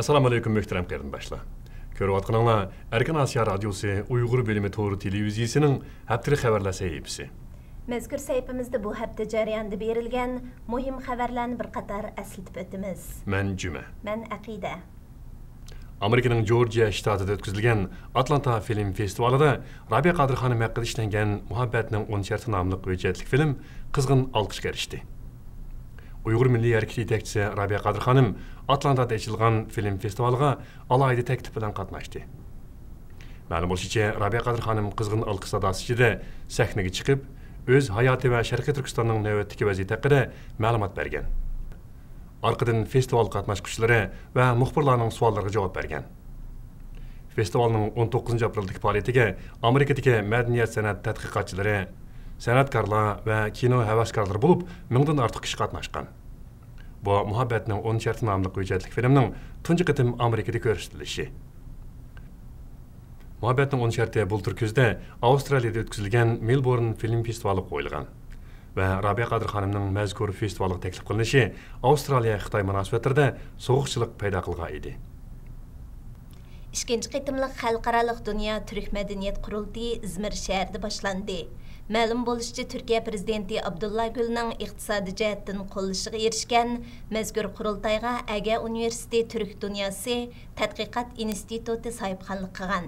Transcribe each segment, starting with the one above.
Assalamu alaikum muhtaram qarindoshlar. Ko'rib atqaninglar Erkin Asiya radiosi Uyg'ur bölümü to'g'ri televiziyasining haftalik xabarlar sahifasi. Mazkur sayfamizda bu hafta jarayonida berilgan muhim xabarlarni bir qator eslatib o'tamiz. Men Juma. Men Aqida. Amerikaning Georgia shtatida o'tkazilgan Atlanta film festivalida Rabiya Qadirxonim haqida ishlangan Muhabbatning 10 sharti nomli hujjatli film qizg'in olqishga erishdi. Uyg'ur milliy harakati yetakchisi Rabiya Qadirxonim Atlantada ochilgan film festivaliga alohida taklif bilan qatnashdi. Ma'lum bo'lishicha, Rabiya Qadirxonim qizg'in olqish sadosi ichida sahnaga chiqib, o'z hayoti va Sharqiy Turkistonning navbatdagi vaziyati haqida ma'lumot bergan. Arqadan festival qatnashchilari va muxbirlarning savollariga javob bergan. Festivalning 19 aprildagi faoliyatiga Amerikadagi madaniyat san'at tadqiqotchilari, san'atkorlar va kino havaskorlari bo'lib, 1000 dan ortiq kishi qatnashgan. Bu Muhabbatning 10 sharti nomli hujjatli filmning tunji qitim Amerikada ko'rsatilishi. Muhabbatning 10 sharti bultur kuzda Avstraliyada o'tkazilgan Melbourne film festivali qo'yilgan. Va Rabiya Qadirxonimning mazkur festivalga taklif qilinishi Avstraliya-Xitoy munosabatlarida so'g'uqchilik paydo qilgan edi. Ikkinchi qitimliq xalqaro dunyo turk madaniyat qurultiyi Izmir shahrida boshlandi. Ma'lum bo'lishicha, Turkiya prezidenti Abdullah Gülning iqtisodiy jihatdan qo'llashiga erishgan mazkur qurultayga Aga Universiteti Turk dunyosi tadqiqot instituti sohibxonlik qilgan.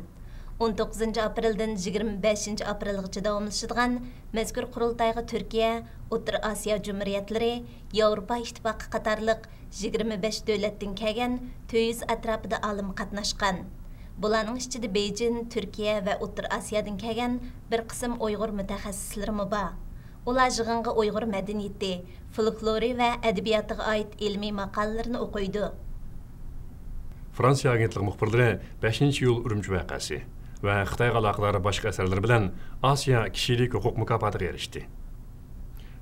19 apreldan 25 aprelgacha davomlashadigan mazkur qurultayga Turkiya, O'rta Osiyo Jumhuriyatlari, Yevropa Ittifoqi qatorliq 25 davlatdan kelgan 400 atrofida olim qatnashgan. Bularning ichida Beijing, Turkiya va O'rta Osiyodan kelgan bir qism Uyg'ur mutaxassislarimi bor. Ular yig'inga Uyg'ur madaniyati, folklori va adabiyotiga oid ilmiy maqolalarni o'qiydi. Fransiya agentligi muxbirlari 5-iyul Urumchi voqeasi va Xitoyga aloqador boshqa asarlar bilan Osiyo kishilik huquq mukofotiga erishdi.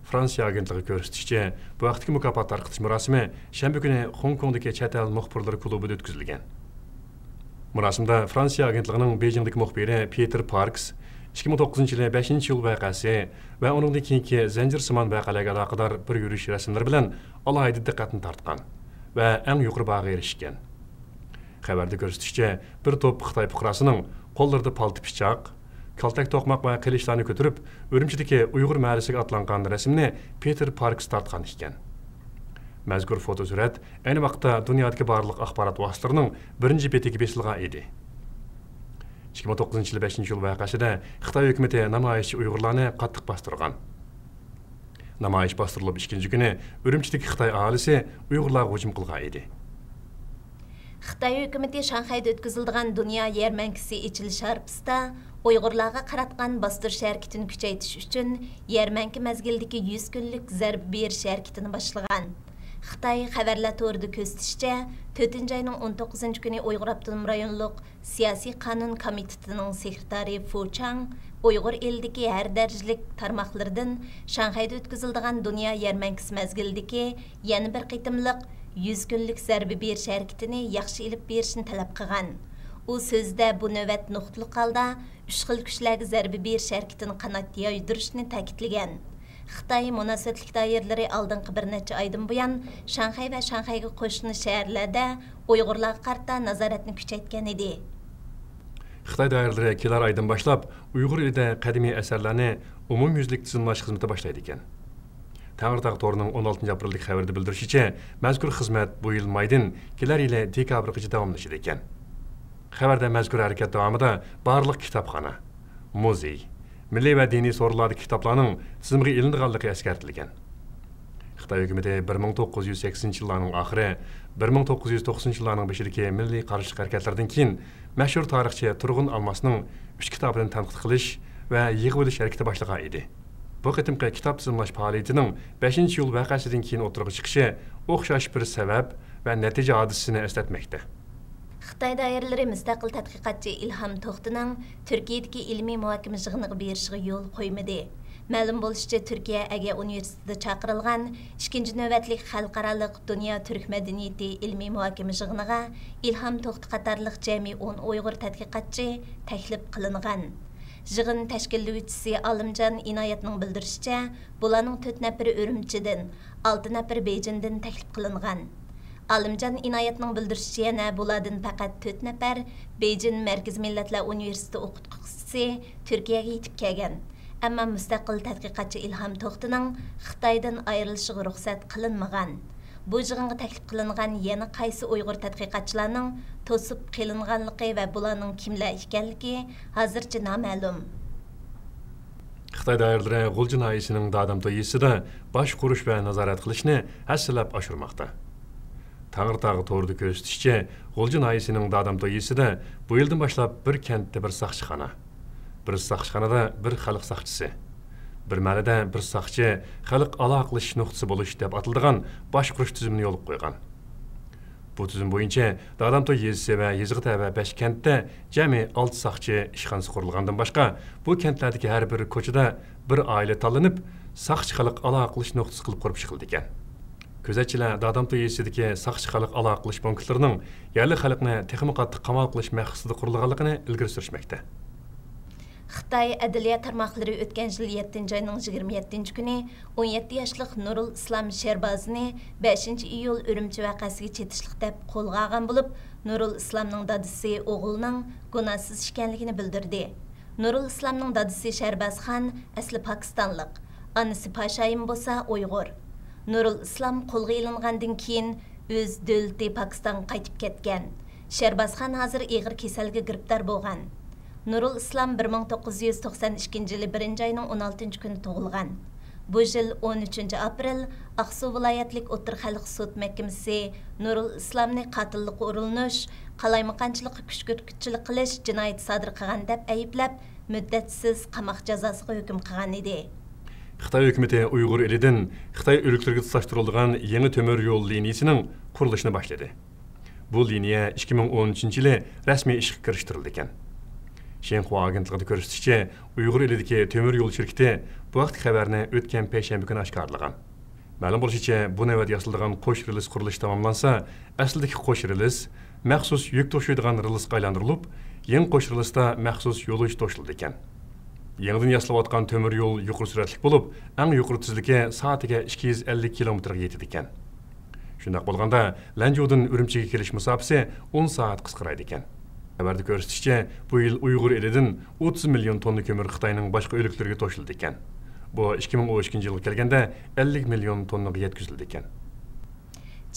Fransiya agentligi ko'rsatishicha, bu vaqtdagi mukofot tarqatish marosimi shanba kuni Hong Kongdagi chet el muxbirlar klubida o'tkazilgan. Marosimda Fransiya agentligining Beijingdagi muxbiri Peter Parks 2009-yil 5-iyul voqeasi va uningdan keyingi zanjirsimon voqealarga aloqador bir yurish rasmlari bilan alohida diqqatni tortgan va eng yuqori bahoga erishgan. Xabarda ko'rsatishicha, bir to'p Xitoy fuqarosining qo'llarida palti pichoq, kaltak to'qmoq va qilichlarni ko'tarib, Urumchidagi Uyg'ur mahallasiga atlangan rasmni Peter Parks tortgan ekan. Mazkur fotosurat ayni vaqtda dunyodagi barliq axborot vositalarining birinchi betiga besilgan edi. 2009-yil 5-iyul voqeasida Xitoy hukumati namoyishchi Uyg'urlarni qattiq bostirgan. Namoyish bostirilib 2-chi kuni Urumchidagi Xitoy aholisi Uyg'urlarga hujum qilgan edi. Xitoy hukumati Shanxayda o'tkazilgan dunyo yarmankasi ochilish arafasida Uyg'urlarga qaratgan bostirish harakatini kuchaytirish uchun yarmanka mezgildagi 100 kunlik zarba berish harakatini boshlagan. Xitoy xabarlar to'rida ko'rsatishicha, 4-oyning 19-kuni Uyg'ur Avtonom rayonluq siyosiy qonun komitetining sekretari Fu Chang Uyg'ur elidagi har darajalik tarmoqlardan Shanxayda o'tkazilgan dunyo yarmankasi mezgildagi yana bir qitimliq 100 kunlik zarba berish harakatini yaxshi ilib berishni talab qilgan. U so'zda bu navbat nuqtali holda 3 xil kuchlarga zarba berish harakatini qanot yoydirishni ta'kidlagan. Xitoy munosabatlik doiralari oldingi bir necha oydan buyon Shanxay va Shanxayga qo'shni shaharlarda Uyg'urlarga qarata nazoratni kuchaytgan edi. Xitoy doiralari kelar oydan boshlab Uyg'ur elida qadimiy asarlarni umumyuzlik tizimlash xizmati boshlaydi ekan. Tağırtaq to'rining 16 aprellik xabarda bildirishicha, mazkur xizmat bu yil maydan kelar yili dekabrgacha davomlashadi ekan. Xabarda mazkur harakat davomida barliq kitobxona, muzey, milliy va diniy so'rovlardagi kitoblarning tizimga ilinganligi eskartilgan. Xitoy hukumati 1980-yillarning oxiri, 1990-yillarning boshidagi milliy qarshilik harakatlardan keyin mashhur tarixchi Turg'un Almasning 3 kitobini tanqid qilish va yig'ib olish harakati boshlagan edi. Bu qitimqi kitob tizimlash faoliyatining 5-iyul voqeasidan keyin o'tirg'i chiqishi o'xshash bir sabab va natija hodisasini eslatmoqda. Xitoy doiralari mustaqil tadqiqotchi Ilham To'xtining Turkiyadagi ilmiy muhokama yig'iniga berishiga yo'l qo'ymadi. Ma'lum bo'lishicha, Turkiya Aga Universitetida chaqirilgan 2-chi navbatlik xalqaro dunyo turk madaniyati ilmiy muhokama yig'iniga Ilham To'xti qatorliq jami 10 Uyg'ur tadqiqotchi taklif qilingan. Yig'in tashkillovchisi Alimjon Inoyatning bildirishicha, bularning 4 nafari Urumchidan, 6 nafari Beijingdan taklif qilingan. Alimjon inoyatning bildirishicha yana bulardan faqat 4 nafar Beijing Markaziy Millatlar Universiteti o'qituvchisi Turkiyaga yetib kelgan. Ammo mustaqil tadqiqotchi Ilhom To'xtining Xitoydan ayrilishiga ruxsat qilinmagan. Bu yig'inga taklif qilingan yana qaysi Uyg'ur tadqiqotchilarining to'sib qilinganligi va bularning kimlar ekanligi hozircha noma'lum. Xitoy doiralari G'uljin ayisining dadam to'yisida bosh qurish va nazorat qilishni hassalab oshirmoqda. Tağır-tağır to'g'rida ko'rsatishicha, G'uljin ayisining dadam to'yisida bu yildan boshlab bir kentda bir saqchixona, bir saqchixonada bir xalq saqchisi, bir malida bir saqchi xalq aloqalash nuqtasi bo'lish deb atiladigan bosh qurish tizimini yo'l qo'ygan. Bu tizim bo'yicha dadam to'yisi va Yezg'itaba 5 kentda jami 6 saqchi ishxonasi qurilgandan boshqa, bu kentlardagi har bir ko'chada bir oila tanlanib, saqchi xalq aloqalash nuqtasi qilib qurib chiqildi ekan. Gözətçilər dadam to'yisidagi saqchi xalq aloqa qilish punktlarining yerli xalqni texnik qattiq qamal qilish maqsadida qurilganligini ilgari surishmoqda. Xitoy adliya tarmoqlari o'tgan yil 7-oyning 27-kuni 17 yoshlik Nurul Islom Sherbozini 5-iyul Urumchi vaqasiga chetishlik deb qo'lga olgan bo'lib, Nurul Islomning dadisi o'g'lining gunohsiz ekanligini bildirdi. Nurul Islomning dadisi Sherbozxon asli Pokistonlik, onasi Pashayin bo'lsa Uyg'ur. Nurul Islom qo'lga ilingandan keyin o'z davlati Pokistonga qaytib ketgan. Sherbozxon hozir og'ir kasalga giribdor bo'lgan. Nurul Islom 1992-yili 1-oyning 16-kuni tug'ilgan. Bu yil 13 aprel Aqsu viloyatlik O'tir xalq sud mahkamasi Nurul Islomni qotillikqa urinish, qalaymaqonchilikqa kuchkirtkichilik qilish jinoyat sodir qilgan deb ayblab, muddatsiz qamoq jazosiga hukm qilgan edi. Xitoy hukumati Uyg'ur elidan Xitoy o'liklarga tutashtirilgan yangi temir yo'l liniyasining qurilishini boshladi. Bu liniya 2013-yili rasmiy ishga kirishtirildi ekan. Shenhua agentligida ko'rsatishicha, Uyg'ur elidagi temir yo'l shirkati bu vaqt xabarni o'tgan payshanba kuni oshkorlagan. Ma'lum bo'lishicha, bu navbat yasalgan qo'sh relis qurilishi tamomlansa, aslidagi qo'sh relis maxsus yuk to'shiydigan relisga aylantirilib, yangi qo'sh relisda maxsus yo'l to'shildi ekan. Yangidan yasalayotgan temir yo'l yuqori suratli bo'lib, eng yuqori tezligi soatiga 250 kilometrga yetadi ekan. Shunday bo'lganda, Lanjoudan Urumchiga kelish masofasi 10 soat qisqaraydi ekan. Xabarda ko'rsatishicha, bu yil Uyg'ur elidan 30 million tonna ko'mir Xitoyning boshqa o'liklarga to'shildi ekan. Bu 2012-yilga kelganda 50 million tonnaga yetkazildi ekan.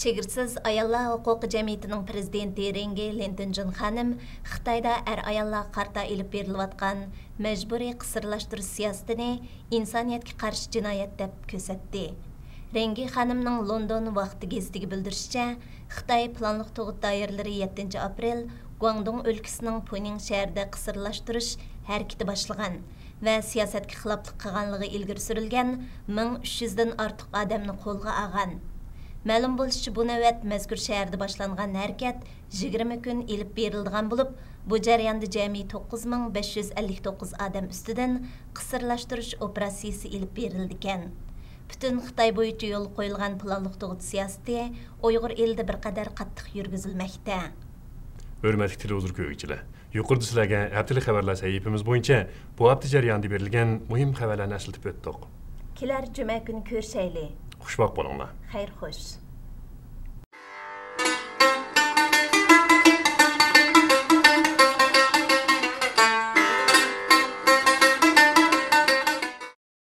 Chegirsiz ayollar huquqi jamiyatining prezidenti Rengi Lentinjin xonim Xitoyda ayollar qarta ilib berilayotgan majburiy qisirlashtirish siyosatini insoniyatga qarshi jinoyat deb ko'rsatdi. Rengi xonimning London vaqti gazetiga bildirishicha, Xitoy planliq tug'ut doiralari 7 aprel Guangdong o'lkasining Puning shahrida qisirlashtirish harakati boshlagan va siyosatga xiloflik qilganligi ilgari surilgan 1300 dan ortiq odamni qo'lga olgan. Ma'lum bo'lishicha, bu navbat mazkur shaharda boshlangan harakat 20 kun ilib berilgan bo'lib, bu jarayonda jami 9559 odam ustidan qisirlashtirish operatsiyasi ilib berildi ekan. Butun Xitoy bo'yicha yo'l qo'yilgan planliq tug'ut siyosati Uyg'ur elida bir qadar qattiq yurgizilmoqda. Hurmatli televizor ko'ruvchilar, yuqorida sizlarga haftalik xabarlar sahifamiz bo'yicha bu hafta jarayonida berilgan muhim xabarlarni eslatib o'tdik. Kelar juma kuni ko'rishaylik. Xushvaqt bo'linglar. Xayr xo'sh.